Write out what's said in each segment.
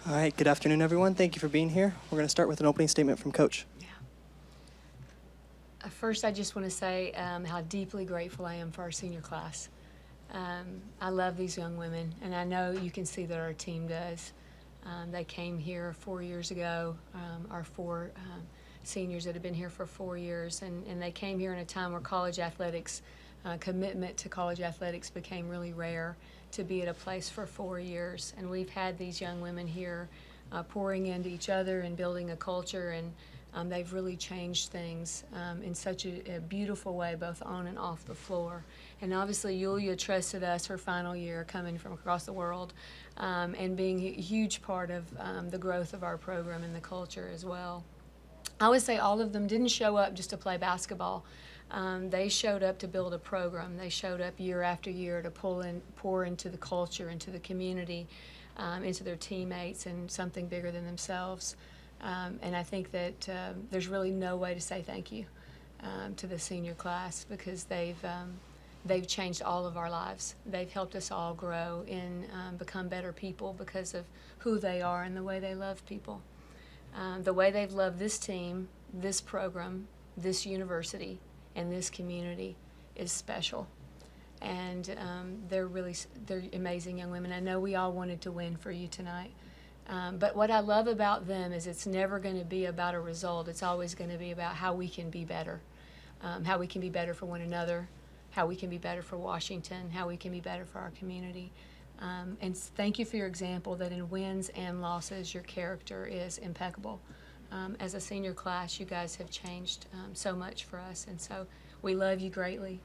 All right, good afternoon, everyone. Thank you for being here. We're going to start with an opening statement from Coach. First, I just want to say how deeply grateful I am for our senior class. I love these young women, and I know you can see that our team does. They came here 4 years ago, our four seniors that have been here for 4 years, and they came here in a time where college athletics, commitment to college athletics became really rare to be at a place for 4 years. And we've had these young women here pouring into each other and building a culture, and they've really changed things in such a beautiful way, both on and off the floor. And obviously, Yulia trusted us her final year coming from across the world and being a huge part of the growth of our program and the culture as well. I would say all of them didn't show up just to play basketball. They showed up to build a program. They showed up year after year to pour into the culture, into the community, into their teammates, and something bigger than themselves. And I think that there's really no way to say thank you to the senior class, because they've changed all of our lives. They've helped us all grow and become better people because of who they are and the way they love people. The way they've loved this team, this program, this university, and this community is special. And they're amazing young women. I know we all wanted to win for you tonight. But what I love about them is it's never going to be about a result. It's always going to be about how we can be better, how we can be better for one another, how we can be better for Washington, how we can be better for our community. And thank you for your example that in wins and losses, your character is impeccable. As a senior class, you guys have changed so much for us, and so we love you greatly.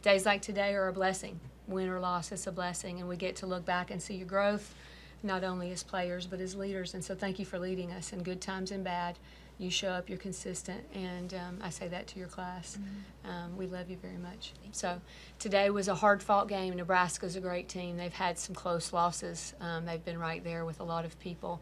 Days like today are a blessing. Win or loss, it's a blessing, and we get to look back and see your growth, not only as players but as leaders. And so thank you for leading us in good times and bad. You show up, you're consistent, and I say that to your class. We love you very much. So today was a hard-fought game. Nebraska's a great team. They've had some close losses. They've been right there with a lot of people,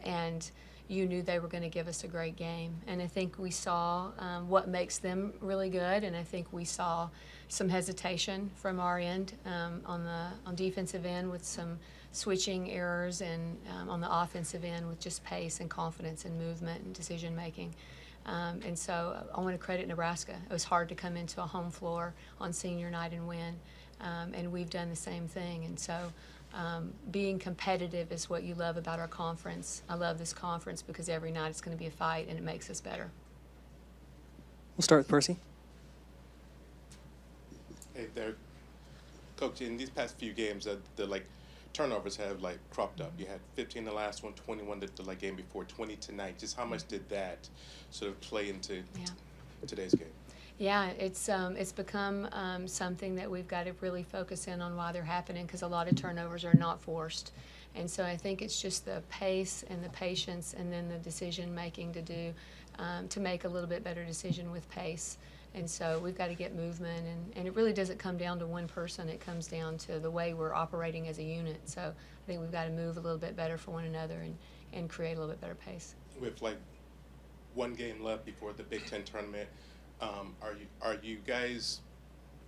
and you knew they were going to give us a great game. And I think we saw what makes them really good, and I think we saw some hesitation from our end on defensive end with some switching errors, and on the offensive end with just pace and confidence and movement and decision making. And so I want to credit Nebraska. It was hard to come into a home floor on senior night and win, and we've done the same thing. And so being competitive is what you love about our conference. I love this conference because every night it's going to be a fight, and it makes us better. We'll start with Percy. Hey there, Coach. In these past few games, the turnovers have cropped up. You had 15 the last one, 21 the game before, 20 tonight. Just how much did that sort of play into today's game? Yeah, it's become something that we've got to really focus in on why they're happening, because a lot of turnovers are not forced. And so I think it's just the pace and the patience, and then the decision making to make a little bit better decision with pace. And so we've got to get movement, and it really doesn't come down to one person. It comes down to the way we're operating as a unit. So I think we've got to move a little bit better for one another and create a little bit better pace. With one game left before the Big Ten tournament, are you guys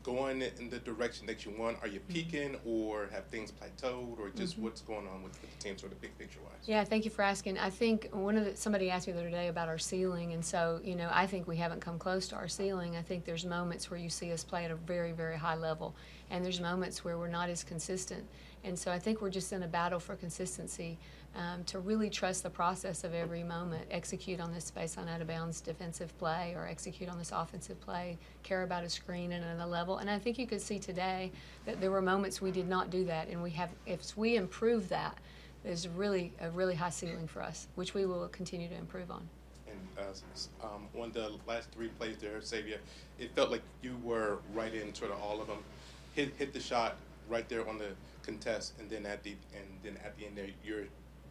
going in the direction that you want? Are you peaking, or have things plateaued, or just what's going on with the team sort of big picture-wise? Yeah, thank you for asking. I think somebody asked me the other day about our ceiling, and so, I think we haven't come close to our ceiling. I think there's moments where you see us play at a very, very high level, and there's moments where we're not as consistent. And so I think we're just in a battle for consistency, to really trust the process of every moment, execute on this space on out-of-bounds defensive play, or execute on this offensive play, care about a screen and at a level. And I think you could see today that there were moments we did not do that, and if we improve that, there's really a really high ceiling for us, which we will continue to improve on. And on the last three plays there, Sayvia, it felt like you were right in sort of all of them, hit the shot right there on the contest, and then at the end there, your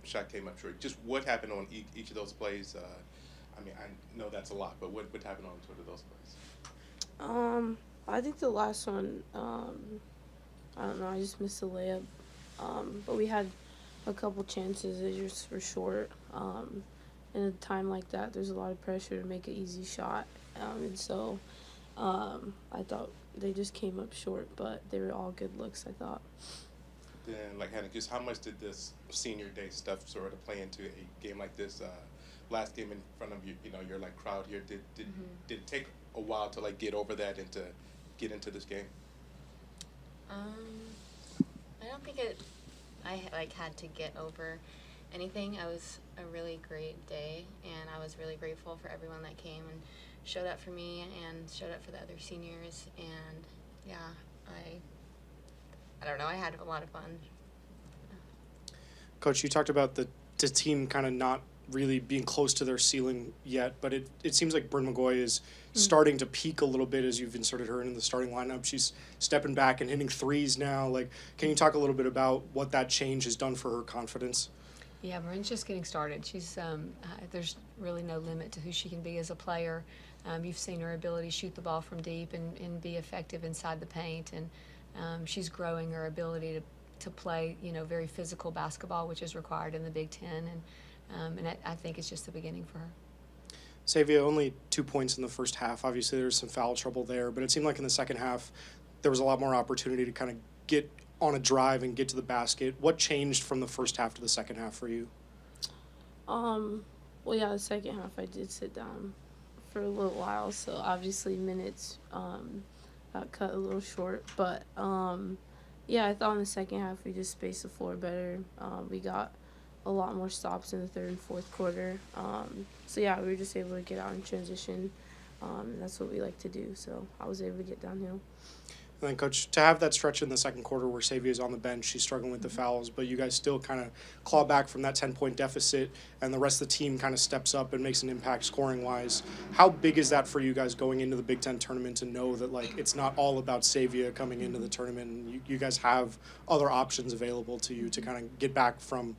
shot came up short. Just what happened on each of those plays? I know that's a lot, but what happened on sort of those plays? I think the last one, I don't know, I just missed a layup. But we had a couple chances that just were short. In a time like that, there's a lot of pressure to make an easy shot. And so I thought they just came up short, but they were all good looks, I thought. then, like, Hannah, just how much did this senior day stuff sort of play into a game like this? Last game in front of you, your like crowd here. Did it take a while to like get over that and to get into this game? I don't think I like had to get over anything. It was a really great day, and I was really grateful for everyone that came and showed up for me and showed up for the other seniors. And yeah, I don't know, I had a lot of fun. Coach, you talked about the team kind of not really being close to their ceiling yet, but it seems like Bryn McGoy is starting to peak a little bit as you've inserted her into the starting lineup. She's stepping back and hitting threes now. Like, can you talk a little bit about what that change has done for her confidence? Yeah, Bryn's just getting started. She's there's really no limit to who she can be as a player. You've seen her ability to shoot the ball from deep and be effective inside the paint, and she's growing her ability to play, very physical basketball, which is required in the Big Ten, and I think it's just the beginning for her. Sayvia, only 2 points in the first half. Obviously, there's some foul trouble there, but it seemed like in the second half there was a lot more opportunity to kind of get on a drive and get to the basket. What changed from the first half to the second half for you? Well, yeah, the second half I did sit down for a little while, so obviously minutes got cut a little short. But, yeah, I thought in the second half we just spaced the floor better. We got a lot more stops in the third and fourth quarter. So, yeah, we were just able to get out in transition, and that's what we like to do. So I was able to get downhill. And then, Coach, to have that stretch in the second quarter where Sayvia's on the bench, she's struggling with the fouls, but you guys still kind of claw back from that 10-point deficit, and the rest of the team kind of steps up and makes an impact scoring-wise. How big is that for you guys going into the Big Ten tournament to know that, like, it's not all about Sayvia coming into the tournament, and you guys have other options available to you to kind of get back from,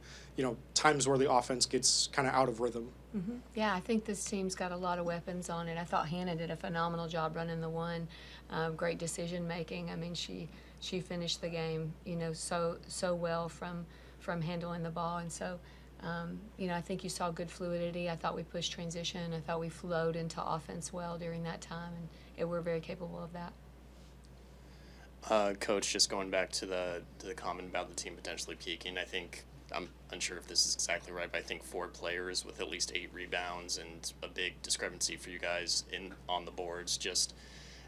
times where the offense gets kind of out of rhythm? Mm-hmm. Yeah, I think this team's got a lot of weapons on it. I thought Hannah did a phenomenal job running the one. Great decision making. I mean, she finished the game, so well from handling the ball, and so I think you saw good fluidity. I thought we pushed transition. I thought we flowed into offense well during that time, and we're very capable of that. Coach, just going back to the comment about the team potentially peaking, I think, I'm unsure if this is exactly right, but I think 4 players with at least 8 rebounds and a big discrepancy for you guys on the boards. Just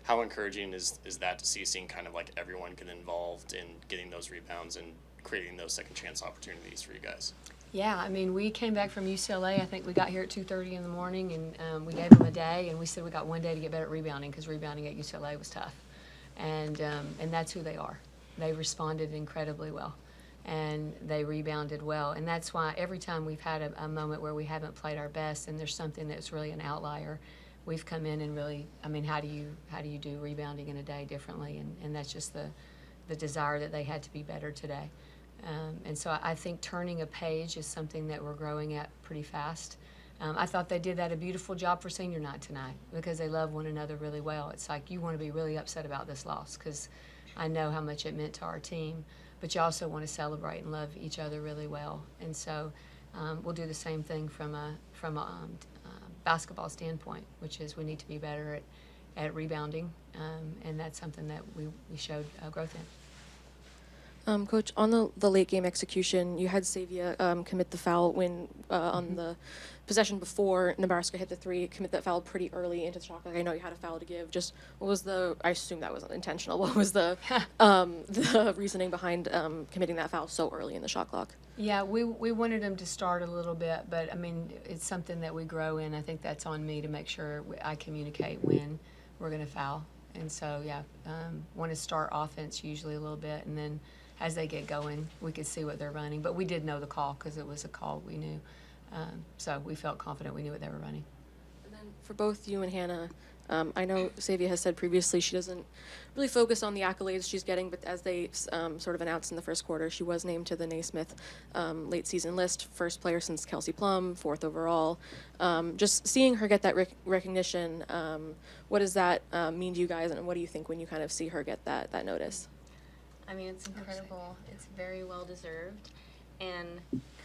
how encouraging is that to see, seeing kind of like everyone get involved in getting those rebounds and creating those second chance opportunities for you guys? Yeah, I mean, we came back from UCLA. I think we got here at 2:30 in the morning, and we gave them a day, and we said we got one day to get better at rebounding because rebounding at UCLA was tough, and that's who they are. They responded incredibly well, and they rebounded well, and that's why every time we've had a moment where we haven't played our best and there's something that's really an outlier, we've come in and really, I mean, how do you do rebounding in a day differently? And that's just the desire that they had to be better today. And so I think turning a page is something that we're growing at pretty fast. I thought they did that a beautiful job for senior night tonight because they love one another really well. It's like you want to be really upset about this loss because I know how much it meant to our team, but you also want to celebrate and love each other really well. And so we'll do the same thing from a basketball standpoint, which is we need to be better at rebounding, and that's something that we showed growth in. Coach, on the late game execution, you had Sayvia commit the foul when on the possession before Nebraska hit the three, commit that foul pretty early into the shot clock. I know you had a foul to give. Just what was I assume that wasn't intentional. What was the reasoning behind committing that foul so early in the shot clock? Yeah, we wanted them to start a little bit, but I mean, it's something that we grow in. I think that's on me to make sure I communicate when we're going to foul. And so, yeah, want to start offense usually a little bit, and then as they get going, we could see what they're running. But we did know the call because it was a call we knew. So we felt confident we knew what they were running. And then for both you and Hannah, I know Sayvia has said previously she doesn't really focus on the accolades she's getting, but as they sort of announced in the first quarter, she was named to the Naismith late season list, first player since Kelsey Plum, 4th overall. Just seeing her get that recognition, what does that mean to you guys, and what do you think when you kind of see her get that notice? I mean, it's incredible. It's very well deserved. And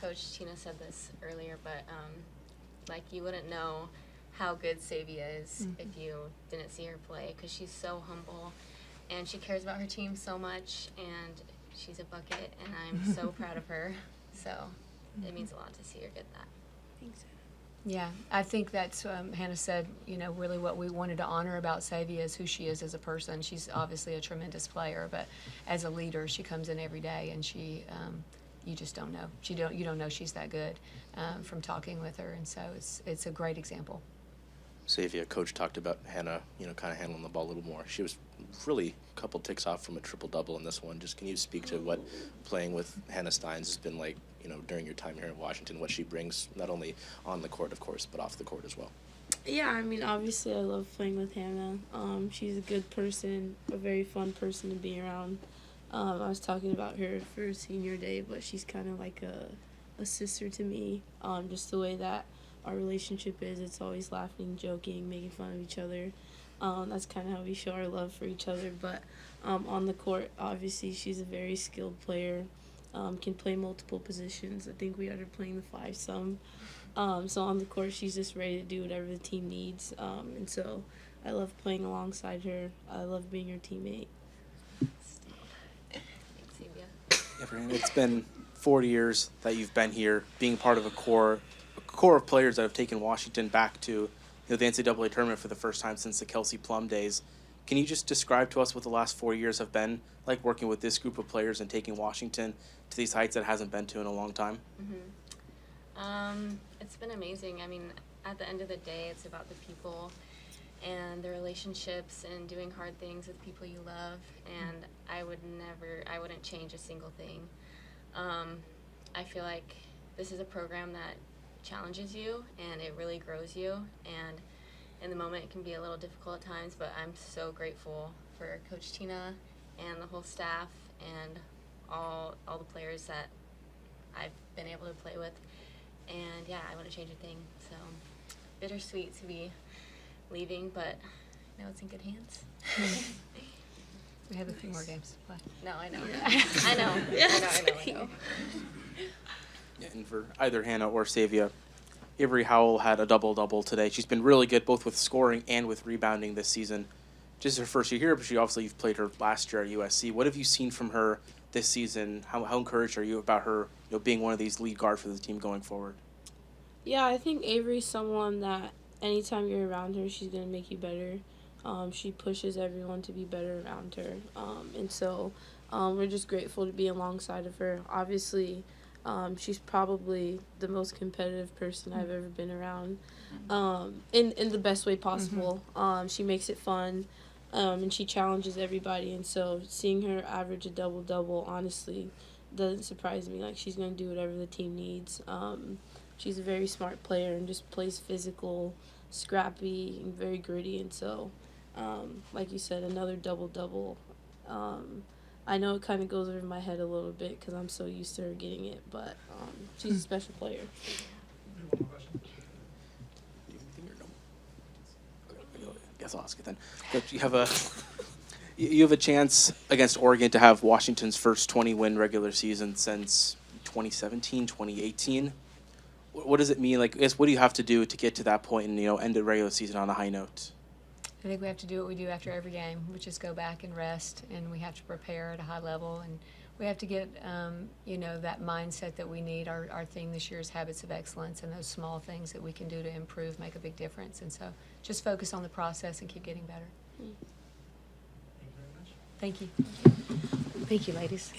Coach Tina said this earlier, but like you wouldn't know how good Sayvia is if you didn't see her play, because she's so humble and she cares about her team so much, and she's a bucket, and I'm so proud of her. So it means a lot to see her get that. Thanks. Yeah, I think that's, Hannah said, really what we wanted to honor about Sayvia is who she is as a person. She's obviously a tremendous player, but as a leader, she comes in every day and she, you just don't know. You don't know she's that good from talking with her, and so it's a great example. Sayvia, coach talked about Hannah, kind of handling the ball a little more. She was really a couple ticks off from a triple-double in this one. Just can you speak to what playing with Hannah Stines has been like, during your time here in Washington, what she brings not only on the court, of course, but off the court as well? Yeah, I mean, obviously I love playing with Hannah. She's a good person, a very fun person to be around. I was talking about her for senior day, but she's kind of like a sister to me. Just the way that our relationship is, it's always laughing, joking, making fun of each other. That's kind of how we show our love for each other. But on the court, obviously, she's a very skilled player, can play multiple positions. I think we had her playing the 5 some. So on the court, she's just ready to do whatever the team needs. And so I love playing alongside her. I love being her teammate. Thanks, Sayvia. It's been 40 years that you've been here, being part of a core of players that have taken Washington back to the NCAA tournament for the first time since the Kelsey Plum days. Can you just describe to us what the last 4 years have been like working with this group of players and taking Washington to these heights that it hasn't been to in a long time? It's been amazing. I mean, at the end of the day, it's about the people and the relationships and doing hard things with people you love, and I wouldn't change a single thing. I feel like this is a program that challenges you and it really grows you, and in the moment it can be a little difficult at times, but I'm so grateful for Coach Tina and the whole staff and all the players that I've been able to play with, and yeah, I wouldn't change a thing. So bittersweet to be leaving, but now it's in good hands. We have a few more games to play. No, I know. I know. Yeah, and for either Hannah or Sayvia, Avery Howell had a double-double today. She's been really good both with scoring and with rebounding this season. Just her first year here, but you've played her last year at USC. What have you seen from her this season? How encouraged are you about her being one of these lead guard for the team going forward? Yeah, I think Avery's someone that anytime you're around her, she's going to make you better. She pushes everyone to be better around her. And so we're just grateful to be alongside of her. Obviously, she's probably the most competitive person I've ever been around, in the best way possible. She makes it fun, and she challenges everybody. And so seeing her average a double-double, honestly, doesn't surprise me. Like, she's going to do whatever the team needs. She's a very smart player and just plays physical, scrappy, and very gritty. And so, like you said, another double-double. I know it kind of goes over my head a little bit because I'm so used to her getting it, but she's a special player. I guess I'll ask it then. But you have a chance against Oregon to have Washington's first 20-win regular season since 2017, 2018. What does it mean? Like, I guess, what do you have to do to get to that point and end the regular season on a high note? I think we have to do what we do after every game, which is go back and rest, and we have to prepare at a high level, and we have to get, that mindset that we need. Our theme this year is habits of excellence, and those small things that we can do to improve make a big difference. And so just focus on the process and keep getting better. Thank you very much. Thank you. Thank you, ladies.